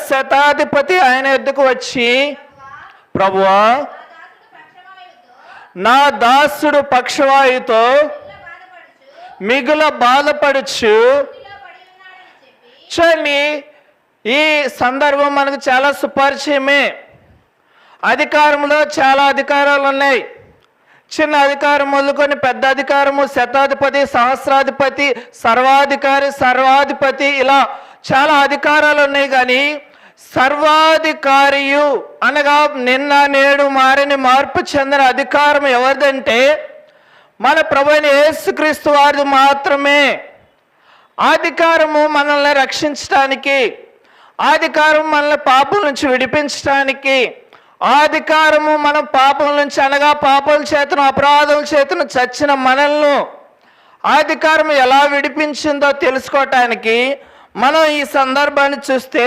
శతాధిపతి ఆయన ఎద్దుకు వచ్చి, ప్రభువా, నా దాసుడు పక్షవాయుతో మిగుల బాధపడుచు. చూడండి, ఈ సందర్భం మనకు చాలా సుపరిచయమే. అధికారంలో చాలా అధికారాలు ఉన్నాయి. చిన్న అధికారం మొదలుకొని పెద్ద అధికారము, శతాధిపతి, సహస్రాధిపతి, సర్వాధిపతి, ఇలా చాలా అధికారాలు ఉన్నాయి. కానీ సర్వాధికారియు అనగా నిన్న నేడు మారని మార్పు చెందిన అధికారం ఎవరిదంటే మన ప్రభువైన యేసుక్రీస్తు వారిది మాత్రమే. అధికారము మనల్ని రక్షించడానికి, అధికారం మనల్ని పాపం నుంచి విడిపించడానికి, అధికారము మనం పాపం నుంచి అనగా పాపల చేతను అపరాధుల చేతను చచ్చిన మనల్ని అధికారం ఎలా విడిపించిందో తెలుసుకోవటానికి మనం ఈ సందర్భాన్ని చూస్తే